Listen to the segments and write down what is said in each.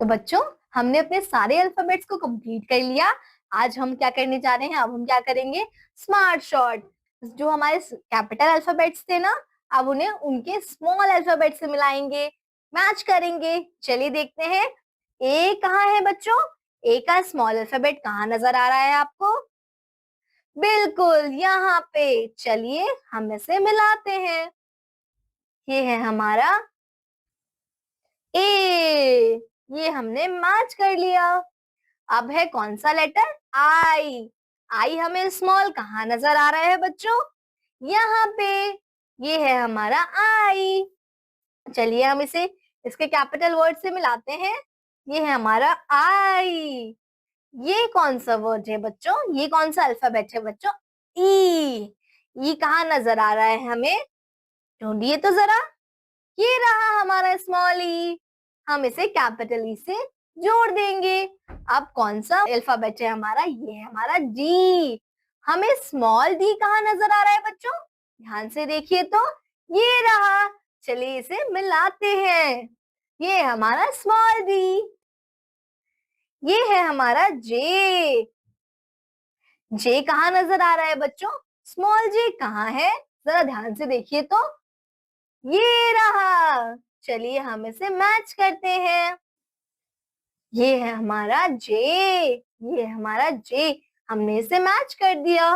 बच्चों, हमने अपने सारे अल्फाबेट्स को कंप्लीट कर लिया। आज हम क्या करने जा रहे हैं? अब हम क्या करेंगे? Smart short. जो हमारे कैपिटल अल्फाबेट्स थे ना, अब उन्हें उनके स्मॉल अल्फाबेट से मिलाएंगे, मैच करेंगे। चलिए देखते हैं। ए कहाँ है बच्चों? ए का स्मॉल अल्फाबेट कहाँ नजर आ रहा है आपको? बिल्कुल यहाँ पे। चलिए हम इसे मिलाते हैं। ये है हमारा ए। ये हमने मैच कर लिया। अब है कौन सा लेटर? आई। आई हमें स्मॉल कहाँ नजर आ रहा है बच्चों? यहाँ पे। ये है हमारा आई। चलिए हम इसे इसके कैपिटल वर्ड से मिलाते हैं। ये है हमारा आई। ये कौन सा वर्ड है बच्चों? ये कौन सा अल्फाबेट है बच्चों? ई। ई कहाँ नजर आ रहा है हमें? ढूंढिए तो जरा। ये रहा हमारा स्मॉल ई। हम इसे कैपिटल ई से जोड़ देंगे। अब कौन सा अल्फाबेट है हमारा? ये है हमारा डी। हमें स्मॉल डी कहाँ नजर आ रहा है बच्चों? ध्यान से देखिए तो। ये रहा। चलिए इसे मिलाते हैं। ये हमारा स्मॉल डी। ये है हमारा जे। जे कहाँ नजर आ रहा है बच्चों? स्मॉल जे कहाँ है? जरा ध्यान से देखिए तो। ये रहा। चलिए हम इसे मैच करते हैं। ये है हमारा जे। ये है हमारा जे। हमने इसे मैच कर दिया।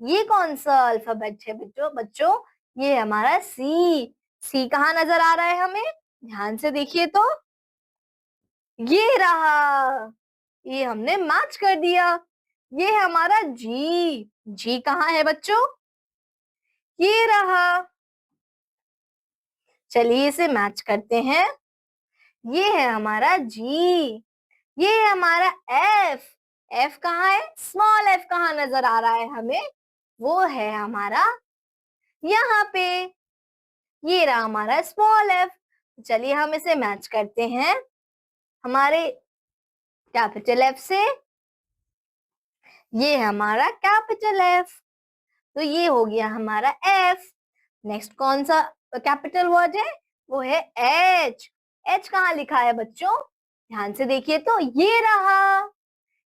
ये कौन सा अल्फाबेट है बच्चों? बच्चों, ये है हमारा सी। सी कहाँ नजर आ रहा है हमें? ध्यान से देखिए तो। ये रहा। ये हमने मैच कर दिया। ये है हमारा जी। जी कहाँ है बच्चों? ये रहा। चलिए इसे मैच करते हैं। ये है हमारा जी। ये है हमारा एफ। एफ कहाँ है? स्मॉल एफ कहाँ नजर आ रहा है हमें? वो है हमारा यहाँ पे। ये रहा हमारा स्मॉल एफ। चलिए हम इसे मैच करते हैं हमारे कैपिटल एफ से। ये है हमारा कैपिटल एफ। तो ये हो गया हमारा एफ। नेक्स्ट कौन सा कैपिटल वर्ड है? वो है एच। एच कहाँ लिखा है बच्चों? ध्यान से देखिए तो। ये रहा।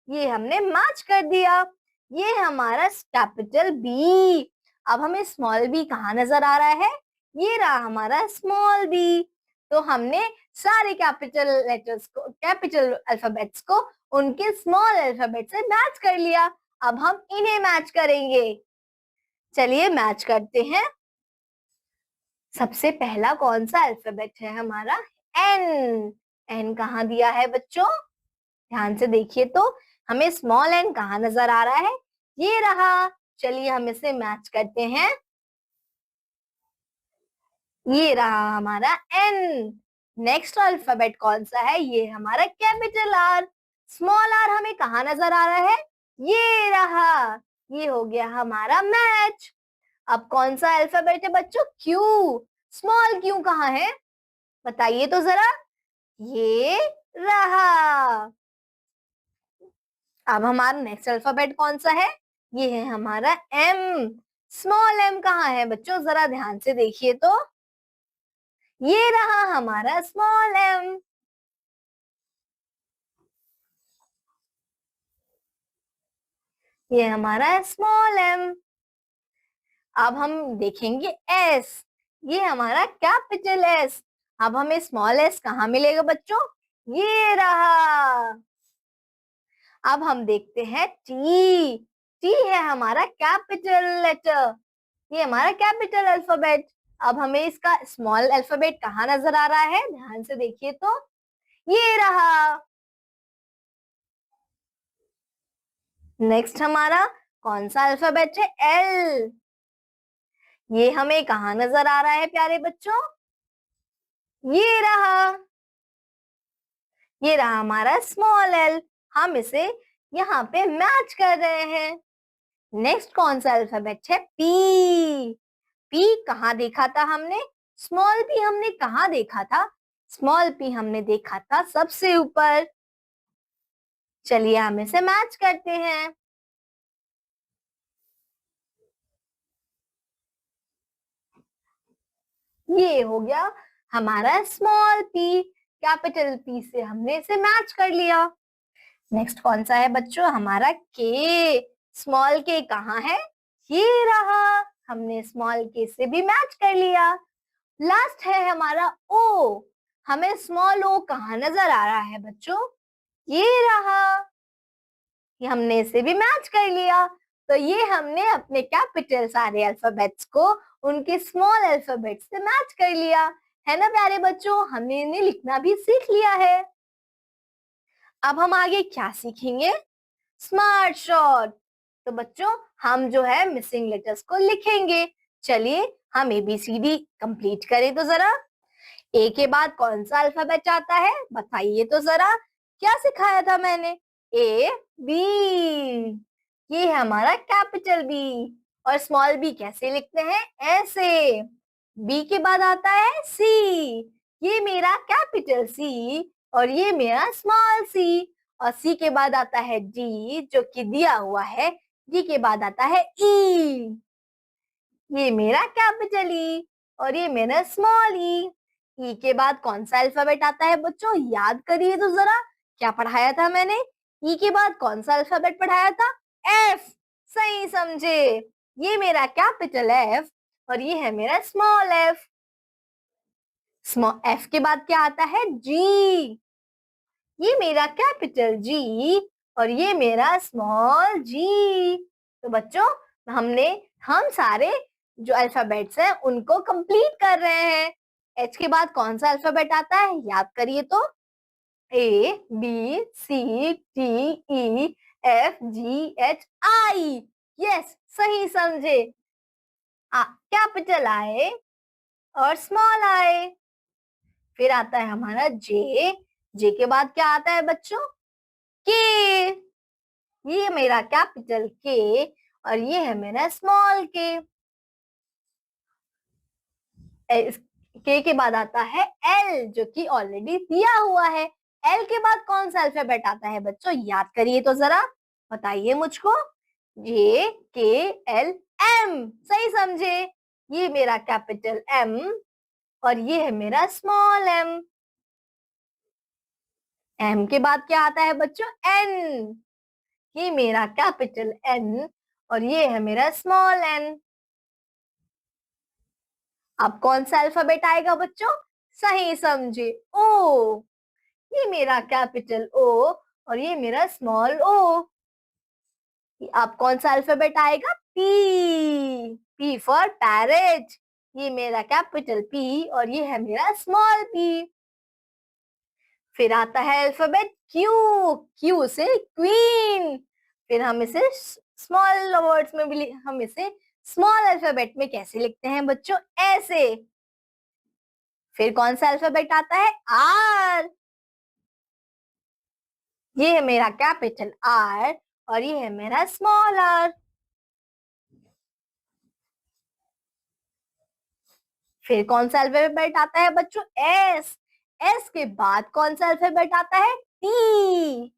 ये हमने मैच कर दिया। ये हमारा कैपिटल बी। अब हमें स्मॉल बी कहाँ नजर आ रहा है? ये रहा हमारा स्मॉल बी। तो हमने सारे कैपिटल लेटर्स को, कैपिटल अल्फाबेट्स को उनके स्मॉल अल्फाबेट से मैच कर लिया। अब हम इन्हें मैच करेंगे। चलिए मैच करते हैं। सबसे पहला कौन सा अल्फाबेट है हमारा? एन। एन कहाँ दिया है बच्चों? ध्यान से देखिए तो। हमें स्मॉल एन कहाँ नजर आ रहा है? ये रहा। चलिए हम इसे मैच करते हैं। ये रहा हमारा एन। नेक्स्ट अल्फाबेट कौन सा है? ये हमारा कैपिटल आर। स्मॉल आर हमें कहाँ नजर आ रहा है? ये रहा। ये हो गया हमारा मैच। अब कौन सा अल्फाबेट है बच्चों? क्यू। स्मॉल क्यू कहाँ है? बताइए तो जरा। ये रहा। अब हमारा नेक्स्ट अल्फाबेट कौन सा है? ये है हमारा एम। स्मॉल एम कहाँ है बच्चों? जरा ध्यान से देखिए तो। ये रहा हमारा स्मॉल एम। ये हमारा स्मॉल एम। अब हम देखेंगे एस। ये हमारा कैपिटल एस। अब हमें स्मॉल एस कहाँ मिलेगा बच्चों? ये रहा। अब हम देखते हैं टी। टी है हमारा कैपिटल लेटर। ये हमारा कैपिटल अल्फाबेट। अब हमें इसका स्मॉल अल्फाबेट कहाँ नजर आ रहा है? ध्यान से देखिए तो। ये रहा। नेक्स्ट हमारा कौन सा अल्फाबेट है? एल। ये हमें कहाँ नजर आ रहा है प्यारे बच्चों? ये रहा। ये रहा हमारा स्मॉल एल। हम इसे यहाँ पे मैच कर रहे हैं। नेक्स्ट कौन सा अल्फाबेट है? पी। पी कहाँ देखा था हमने? स्मॉल पी हमने कहाँ देखा था? स्मॉल पी हमने देखा था सबसे ऊपर। चलिए हम इसे मैच करते हैं। ये हो गया हमारा स्मॉल पी। कैपिटल पी से हमने इसे मैच कर लिया। नेक्स्ट कौन सा है बच्चों? हमारा के। स्मॉल के कहाँ है? ये रहा। हमने स्मॉल के से भी मैच कर लिया। लास्ट है हमारा ओ। हमें स्मॉल ओ कहाँ नजर आ रहा है बच्चों? ये रहा। ये हमने इसे भी मैच कर लिया। तो ये हमने अपने कैपिटल सारे अल्फाबेट्स को उनके स्मॉल अल्फाबेट्स से मैच कर लिया। है ना प्यारे बच्चों? हमने इन्हें लिखना भी सीख लिया है। अब हम आगे क्या सीखेंगे? Smart short. तो बच्चों हम जो है मिसिंग लेटर्स को लिखेंगे। चलिए हम ABCD कंप्लीट करें तो जरा। ए के बाद कौन सा अल्फाबेट आता है बताइए तो जरा। क्या सिखाया था मैंने? A B। ये है हमारा कैपिटल बी। और स्मॉल बी कैसे लिखते हैं? ऐसे। बी के बाद आता है सी। ये मेरा कैपिटल सी और ये मेरा स्मॉल सी। और सी के बाद आता है डी जो कि दिया हुआ है। डी के बाद आता है ई। ये मेरा कैपिटल ई और ये मेरा स्मॉल ई। ई के बाद कौन सा अल्फाबेट आता है बच्चों? याद करिए तो जरा। क्या पढ़ाया था मैंने? ई के बाद कौन सा अल्फाबेट पढ़ाया था? एफ। सही समझे। ये मेरा कैपिटल एफ और ये है मेरा स्मॉल एफ। स्मॉल एफ के बाद क्या आता है? जी। ये मेरा कैपिटल जी और ये मेरा स्मॉल जी। तो बच्चों हम सारे जो अल्फाबेट्स हैं उनको कंप्लीट कर रहे हैं। एच के बाद कौन सा अल्फाबेट आता है? याद करिए तो। ABCDEFGHI। यस सही समझे। कैपिटल आई और स्मॉल आई। फिर आता है हमारा जे। जे के बाद क्या आता है बच्चों? के। ये मेरा कैपिटल के और ये है मेरा स्मॉल के। के बाद आता है एल जो कि ऑलरेडी दिया हुआ है। एल के बाद कौन सा अल्फाबेट आता है बच्चों? याद करिए तो जरा। बताइए मुझको। JKL M। सही समझे। ये मेरा कैपिटल एम और ये है मेरा स्मॉल एम। एम के बाद क्या आता है बच्चों? एन। ये मेरा कैपिटल एन और ये है मेरा स्मॉल एन। अब कौन सा अल्फाबेट आएगा बच्चों? सही समझे। ओ। ये मेरा कैपिटल ओ और ये मेरा स्मॉल ओ। अब कौन सा अल्फाबेट आएगा? पी। P for parrot. ये मेरा कैपिटल पी और ये है मेरा स्मॉल पी। फिर आता है अल्फाबेट क्यू। क्यू से क्वीन। फिर हम इसे स्मॉल वर्ड्स में भी हम इसे स्मॉल अल्फाबेट में कैसे लिखते हैं बच्चों? ऐसे। फिर कौन सा अल्फाबेट आता है? आर। ये है मेरा कैपिटल आर और ये है मेरा स्मॉल आर। फिर कौन सा अल्फाबेट आता है बच्चों? एस। एस के बाद कौन सा अल्फाबेट आता है? टी।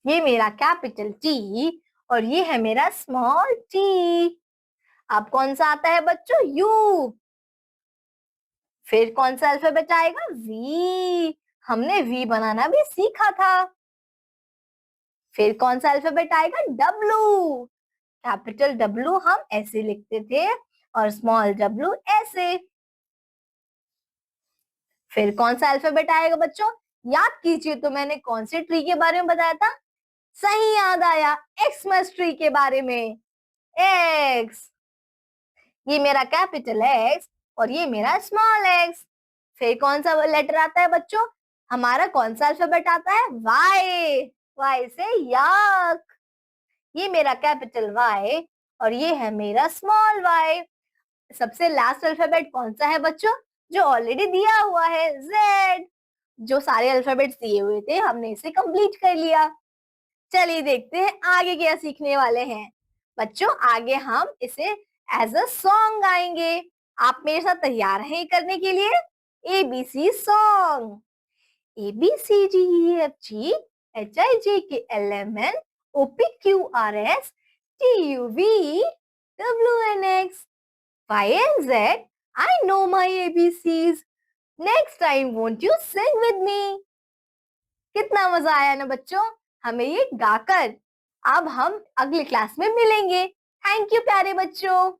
ये मेरा कैपिटल टी और ये है मेरा स्मॉल टी। अब कौन सा आता है बच्चों? यू। फिर कौन सा अल्फाबेट आएगा? वी। हमने वी बनाना भी सीखा था। फिर कौन सा अल्फाबेट आएगा? डब्लू। कैपिटल डब्लू हम ऐसे लिखते थे और स्मॉल डब्लू ऐसे। फिर कौन सा अल्फाबेट आएगा बच्चों? याद कीजिए तो मैंने कौन से ट्री के बारे में बताया था? सही याद आया। एक्समस ट्री के बारे में। एक्स। ये मेरा कैपिटल एक्स और ये मेरा स्मॉल एक्स। फिर कौन सा लेटर आता है बच्चों? हमारा कौन सा अल्फाबेट आता है? वाई। वाई से याक। ये मेरा कैपिटल वाई और ये है मेरा स्मॉल वाई। सबसे लास्ट अल्फाबेट कौन सा है बच्चों? जो ऑलरेडी दिया हुआ है, जेड। जो सारे अल्फाबेट्स दिए हुए थे हमने इसे कंप्लीट कर लिया। चलिए देखते हैं आगे क्या सीखने वाले हैं। बच्चों आगे हम इसे एज अ सॉन्ग गाएंगे। आप मेरे साथ तैयार हैं करने के लिए? ABC song. ABCDEFGHIJKLMNOPQRSTUVWNX. Y and Z, I know my ABCs. Next time won't you sing with me? कितना मजा आया ना बच्चों हमें ये गाकर। अब हम अगली क्लास में मिलेंगे। थैंक यू प्यारे बच्चों।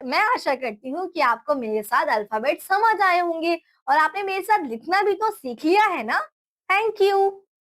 मैं आशा करती हूँ कि आपको मेरे साथ अल्फाबेट समझ आए होंगे और आपने मेरे साथ लिखना भी तो सीख लिया है ना। Thank you.